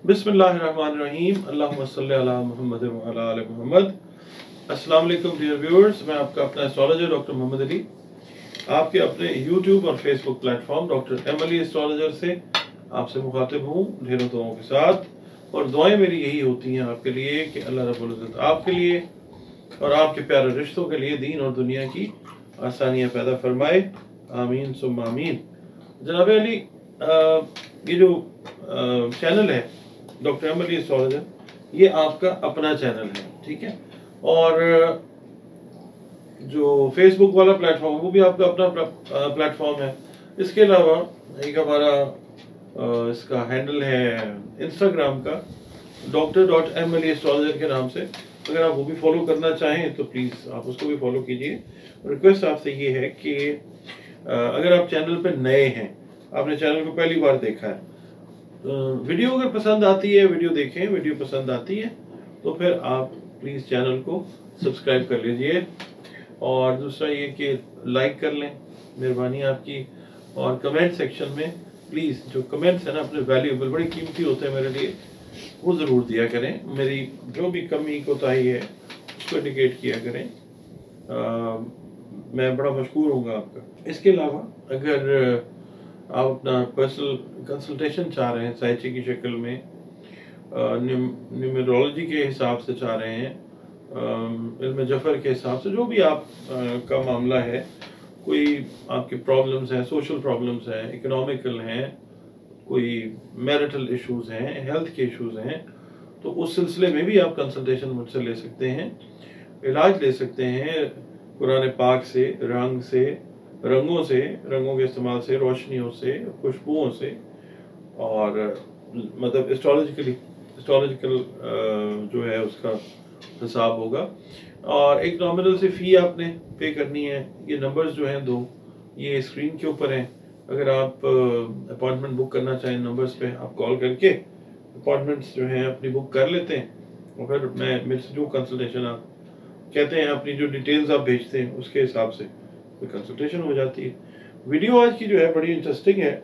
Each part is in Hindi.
बिस्मिल्लाहिर्रहमानिर्रहीम अल्लाहुम्मा सल्ली अला मुहम्मद व अला आलि मुहम्मद। अस्सलाम वालेकुम डियर व्यूअर्स, मैं आपका अपना एस्ट्रोलॉजर डॉक्टर मोहम्मद अली आपके अपने यूट्यूब और Facebook platform doctor M Ali astrologer से आपसे मुखातिब हूँ ढेरों दुआओं के साथ। और दुआएं मेरी यही होती हैं आपके लिए कि अल्लाह रब्बुल इज़्ज़त आपके लिए और आपके प्यारे रिश्तों के लिए दीन और दुनिया की आसानियाँ पैदा फरमाए। आमीन सुम्मा आमीन। जनाब अली, ये जो चैनल है डॉक्टर एम अली एस्ट्रोलॉजर, ये आपका अपना चैनल है, ठीक है। और जो फेसबुक वाला प्लेटफॉर्म है वो भी आपका अपना प्लेटफॉर्म है। इसके अलावा एक हमारा इसका हैंडल है इंस्टाग्राम का Dr.M.Ali एस्ट्रोलॉजर के नाम से। अगर आप वो भी फॉलो करना चाहें तो प्लीज़ आप उसको भी फॉलो कीजिए। रिक्वेस्ट आपसे ये है कि अगर आप चैनल पे नए हैं, आपने चैनल को पहली बार देखा है, वीडियो अगर पसंद आती है वीडियो देखें, वीडियो पसंद आती है तो फिर आप प्लीज़ चैनल को सब्सक्राइब कर लीजिए। और दूसरा ये कि लाइक कर लें, मेहरबानी आपकी। और कमेंट सेक्शन में प्लीज़ जो कमेंट्स हैं ना, अपने वैल्यूएबल, बड़ी कीमती होते हैं मेरे लिए, वो ज़रूर दिया करें। मेरी जो भी कमी कोताही है उसको इंडिकेट किया करें। मैं बड़ा मशकूर हूँगा आपका। इसके अलावा अगर आप अपना पर्सनल कंसल्टेशन चाह रहे हैं साइची की शक्ल में, न्यूमरोलॉजी के हिसाब से चाह रहे हैं, इल्म जफ़र के हिसाब से, जो भी आप का मामला है, कोई आपके प्रॉब्लम्स हैं, सोशल प्रॉब्लम्स हैं, इकोनॉमिकल हैं, कोई मैरिटल इश्यूज़ हैं, हेल्थ के इश्यूज़ हैं, तो उस सिलसिले में भी आप कंसल्टेशन मुझसे ले सकते हैं, इलाज ले सकते हैं कुरान पाक से, रंगों से, रंगों के इस्तेमाल से, रोशनियों से, खुशबुओं से, और मतलब एस्ट्रोलॉजिकल जो है उसका हिसाब होगा। और एक नॉमिनल से फ़ी आपने पे करनी है। ये नंबर्स जो हैं दो, ये स्क्रीन के ऊपर हैं। अगर आप अपॉइंटमेंट बुक करना चाहें, नंबर्स पे आप कॉल करके अपॉइंटमेंट्स जो हैं अपनी बुक कर लेते हैं, और फिर मेरे से जो कंसल्टेशन आप कहते हैं, अपनी जो डिटेल्स आप भेजते हैं, उसके हिसाब से कोई कंसल्टेशन हो जाती है। वीडियो आज की जो है बड़ी इंटरेस्टिंग है।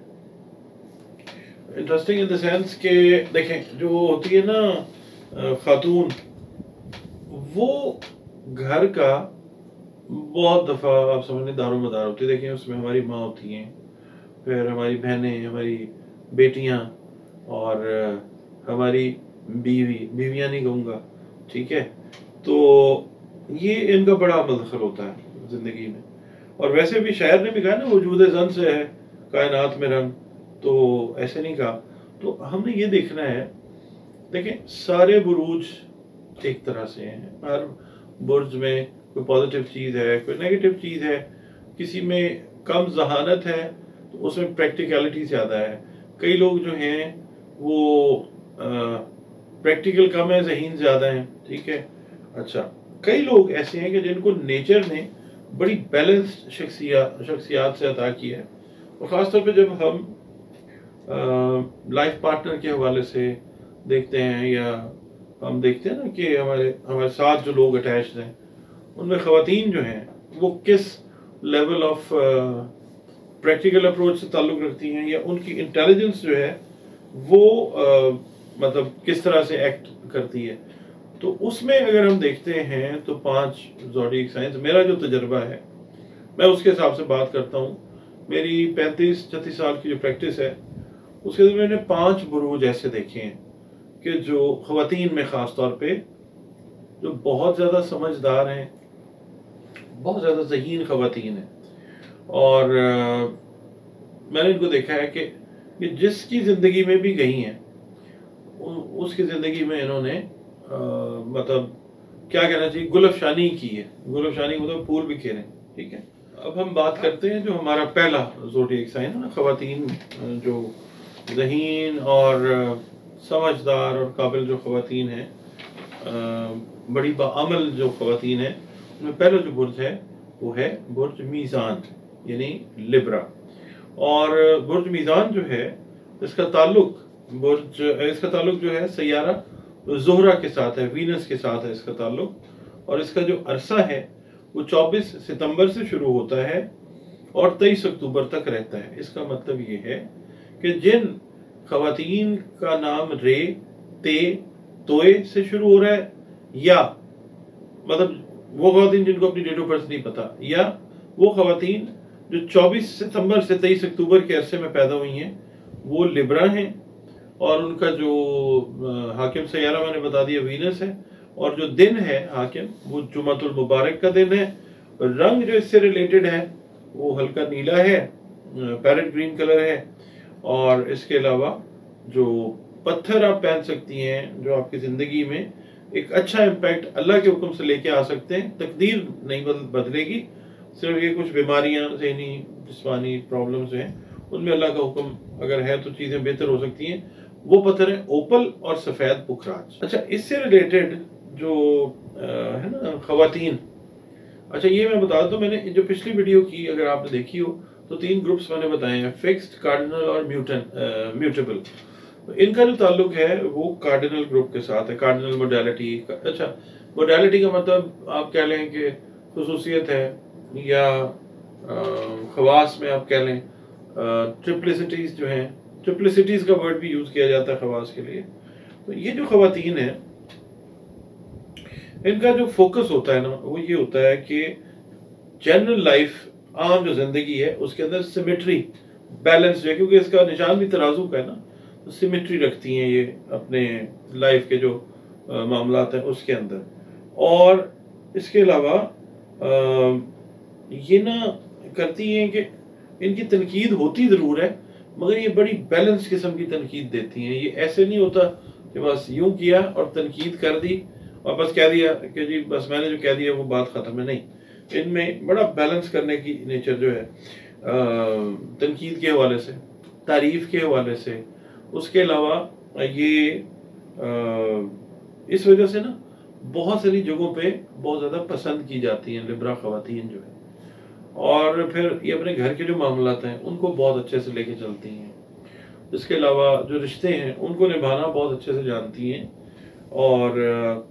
इंटरेस्टिंग इन द सेंस के देखें, जो होती है ना खातून, वो घर का बहुत दफ़ा आप समझने दारोमदार होती है। देखें, उसमें हमारी माँ होती हैं, फिर हमारी बहनें, हमारी बेटियाँ, और हमारी बीवियाँ नहीं कहूँगा, ठीक है। तो ये इनका बड़ा अमल दखल होता है ज़िंदगी में। और वैसे भी शायर ने भी कहा ना, वजूद ज़न से है कायनात में रंग, तो ऐसे नहीं कहा। तो हमने ये देखना है, देखें सारे बुरूज एक तरह से हैं। हर बुर्ज में कोई पॉजिटिव चीज़ है, कोई नेगेटिव चीज़ है। किसी में कम जहानत है तो उसमें प्रैक्टिकलिटी ज़्यादा है। कई लोग जो हैं वो प्रैक्टिकल कम है, ज़हीन ज़्यादा हैं, ठीक है। अच्छा, कई लोग ऐसे हैं कि जिनको नेचर ने बड़ी बैलेंस्ड शख्सियात से अता की है। और ख़ासतौर पे जब हम लाइफ पार्टनर के हवाले से देखते हैं, या हम देखते हैं ना कि हमारे साथ जो लोग अटैच्ड हैं, उनमें ख़वातीन जो हैं वो किस लेवल ऑफ प्रैक्टिकल अप्रोच से ताल्लुक़ रखती हैं, या उनकी इंटेलिजेंस जो है वो मतलब किस तरह से एक्ट करती है। तो उसमें अगर हम देखते हैं तो 5 ज़ोडिएक साइंस, मेरा जो तजर्बा है मैं उसके हिसाब से बात करता हूँ। मेरी 35-36 साल की जो प्रैक्टिस है, उसके अंदर मैंने 5 बुरूज ऐसे देखे हैं कि जो ख़वातीन में ख़ास तौर पे जो बहुत ज़्यादा समझदार हैं, बहुत ज़्यादा ज़हीन ख़वातीन हैं। और मैंने इनको देखा है कि जिसकी ज़िंदगी में भी गई हैं, उसकी ज़िंदगी में इन्होंने मतलब क्या कहना चाहिए, गुलफशानी की है। गुलफशानी मतलब फूल भी खेलें, ठीक है। अब हम बात करते हैं जो हमारा पहला ज़ोडिएक साइन है ना, ख़वातीन जो ज़हीन और समझदार और काबिल जो ख़वातीन हैं, बड़ी बाअमल जो ख़वातीन हैं, उनमें पहला जो बुर्ज है वो है बुर्ज मीज़ान, यानी लिब्रा। और बुर्ज मीज़ान जो है, इसका ताल्लुक जो है सैयारा ज़ोहरा के साथ है, वीनस के साथ है इसका ताल्लुक। और इसका जो अरसा है वो 24 सितंबर से शुरू होता है और 23 अक्टूबर तक रहता है। इसका मतलब ये है कि जिन ख़वातीन का नाम रे तोए से शुरू हो रहा है, या मतलब वो खवातीन जिनको अपनी डेट ऑफ बर्थ नहीं पता, या वो खवातीन जो 24 सितंबर से 23 अक्टूबर के अरसे में पैदा हुई हैं वो लिब्रा हैं, और उनका जो हाकिम सैयारा मैंने बता दिया वीनस है, और जो दिन है हाकिम वो जुमातुल मुबारक का दिन है। रंग जो इससे रिलेटेड है वो हल्का नीला है, पैरेट ग्रीन कलर है, और इसके अलावा जो पत्थर आप पहन सकती हैं जो आपकी ज़िंदगी में एक अच्छा इम्पैक्ट अल्लाह के हुक्म से लेके आ सकते हैं। तकदीर नहीं बदलेगी, सिर्फ ये कुछ बीमारियां, ज़हनी जिस्मानी प्रॉब्लम्स हैं, उनमें अल्लाह का हुक्म अगर है तो चीज़ें बेहतर हो सकती हैं। वो पत्थर है ओपल और सफ़ेद पुखराज। अच्छा, इससे रिलेटेड जो है ना खवातीन, अच्छा ये मैं बता दूं, मैंने जो पिछली वीडियो की अगर आपने देखी हो तो 3 ग्रुप्स मैंने बताए हैं, फिक्स्ड, कार्डिनल और म्यूटेबल। तो इनका जो ताल्लुक है वो कार्डिनल ग्रुप के साथ है, कार्डिनल मोडालिटी। अच्छा, मोडालिटी का मतलब आप कह लें कि खुसूसियत है, या खवास में आप कह लें ट्रिप्लिसिटीज जो हैं, ट्रिप्लिसिटीज का वर्ड भी यूज किया जाता है खवास के लिए। तो ये जो खवातीन है इनका जो फोकस होता है ना वो ये होता है कि जनरल लाइफ, आम जो जिंदगी है उसके अंदर सिमेट्री, बैलेंस है, क्योंकि इसका निशान भी तराजू का है ना, तो सिमेट्री रखती हैं ये अपने लाइफ के जो मामलात हैं उसके अंदर। और इसके अलावा ये ना करती हैं कि इनकी तनकीद होती ज़रूर है मगर ये बड़ी बैलेंस किस्म की तनकीद देती हैं। ये ऐसे नहीं होता कि बस यूं किया और तनकीद कर दी और बस कह दिया कि जी बस मैंने जो कह दिया वो बात ख़त्म है, नहीं, इनमें बड़ा बैलेंस करने की नेचर जो है तनकीद के हवाले से, तारीफ़ के हवाले से। उसके अलावा ये इस वजह से ना बहुत सारी जगहों पे बहुत ज़्यादा पसंद की जाती हैं लिब्रा ख़वातीन जो है, और फिर ये अपने घर के जो मामलात हैं उनको बहुत अच्छे से लेके चलती हैं। इसके अलावा जो रिश्ते हैं उनको निभाना बहुत अच्छे से जानती हैं। और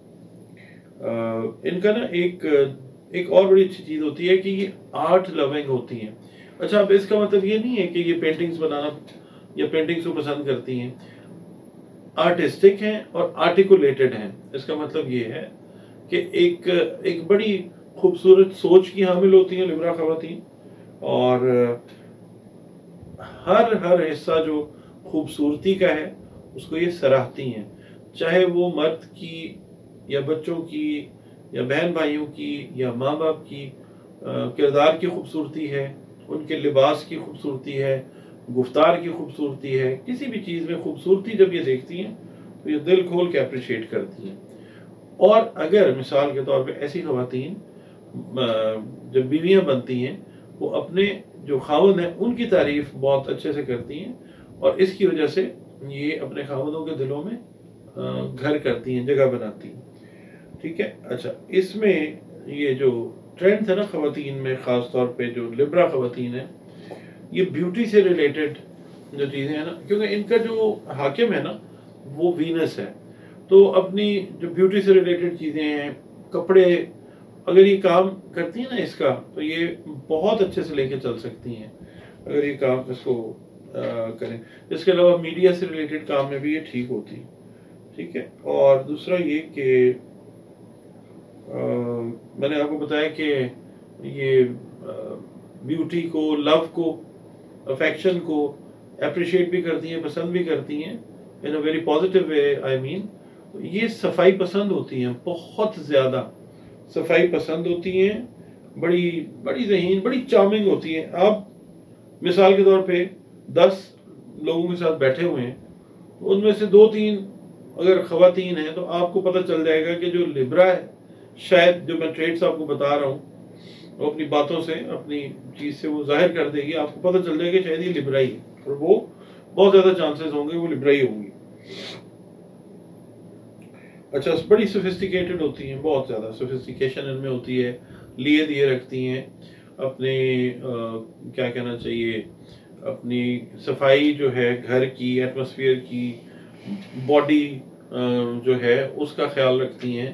इनका ना एक और बड़ी अच्छी चीज़ होती है कि ये आर्ट लविंग होती हैं। अच्छा, अब इसका मतलब ये नहीं है कि ये पेंटिंग्स बनाना या पेंटिंग्स को पसंद करती हैं, आर्टिस्टिक हैं और आर्टिकुलेटेड हैं। इसका मतलब ये है कि एक बड़ी खूबसूरत सोच की हामिल होती हैं लिब्रा ख़वातीन, और हर हिस्सा जो खूबसूरती का है उसको ये सराहती हैं, चाहे वो मर्द की या बच्चों की या बहन भाइयों की या माँ बाप की किरदार की खूबसूरती है, उनके लिबास की खूबसूरती है, गुफ्तार की खूबसूरती है, किसी भी चीज़ में खूबसूरती जब ये देखती हैं तो ये दिल खोल के अप्रिशिएट करती हैं। और अगर मिसाल के तौर पे ऐसी ख़वातीन जब बीवियाँ बनती हैं वो अपने जो खावंद हैं उनकी तारीफ़ बहुत अच्छे से करती हैं, और इसकी वजह से ये अपने खावंदों के दिलों में घर करती हैं, जगह बनाती हैं। ठीक है। अच्छा, इसमें ये जो ट्रेंड है ना ख़वातीन में, ख़ास तौर पे जो लिब्रा ख़वातीन है, ये ब्यूटी से रिलेटेड जो चीज़ें हैं ना, क्योंकि इनका जो हाकिम है ना वो वीनस है, तो अपनी जो ब्यूटी से रिलेटेड चीज़ें हैं, कपड़े, अगर ये काम करती हैं ना इसका, तो ये बहुत अच्छे से लेके चल सकती हैं अगर ये काम इसको करें। इसके अलावा मीडिया से रिलेटेड काम में भी ये ठीक होती है। ठीक है। और दूसरा ये कि मैंने आपको बताया कि ये ब्यूटी को, लव को, अफेक्शन को अप्रिशिएट भी करती हैं, पसंद भी करती हैं in a very positive way. I mean ये सफाई पसंद होती हैं, बहुत ज़्यादा सफाई पसंद होती हैं, बड़ी बड़ी ज़हीन, बड़ी चार्मिंग होती हैं। आप मिसाल के तौर पे 10 लोगों के साथ बैठे हुए हैं, उनमें से 2-3 अगर ख़वातीन हैं तो आपको पता चल जाएगा कि जो लिब्रा है, शायद जो मैं ट्रेड्स आपको बता रहा हूँ वो अपनी बातों से, अपनी चीज़ से वो जाहिर कर देगी, आपको पता चल जाएगा शायद ये लिब्रा ही है, और वो बहुत ज़्यादा चांसेस होंगे वो लिब्रा ही होंगी। अच्छा, बड़ी सोफिस्टिकेटेड होती हैं, बहुत ज़्यादा सोफिस्टिकेशन इनमें होती है, लिए दिए रखती हैं अपने क्या कहना चाहिए, अपनी सफाई जो है घर की, एटमॉस्फेयर की, बॉडी जो है उसका ख्याल रखती हैं,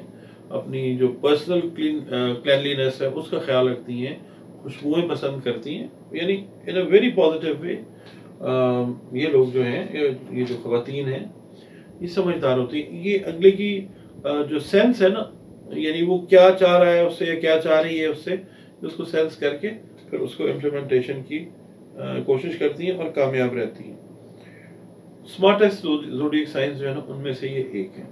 अपनी जो पर्सनल क्लीनलीनेस है उसका ख्याल रखती हैं, खुशबुएं पसंद करती हैं, यानी इन अ वेरी पॉजिटिव वे ये लोग जो हैं, ये जो ख़वातीन हैं ये समझदार होती है। ये अगले की जो सेंस है ना, यानी वो क्या चाह रहा है उससे या क्या चाह रही है उससे, उसको सेंस करके फिर उसको इम्प्लीमेंटेशन की कोशिश करती हैं और कामयाब रहती हैं। स्मार्टेस्ट ज़ोडिएक साइंस जो है ना, उनमें से ये एक है।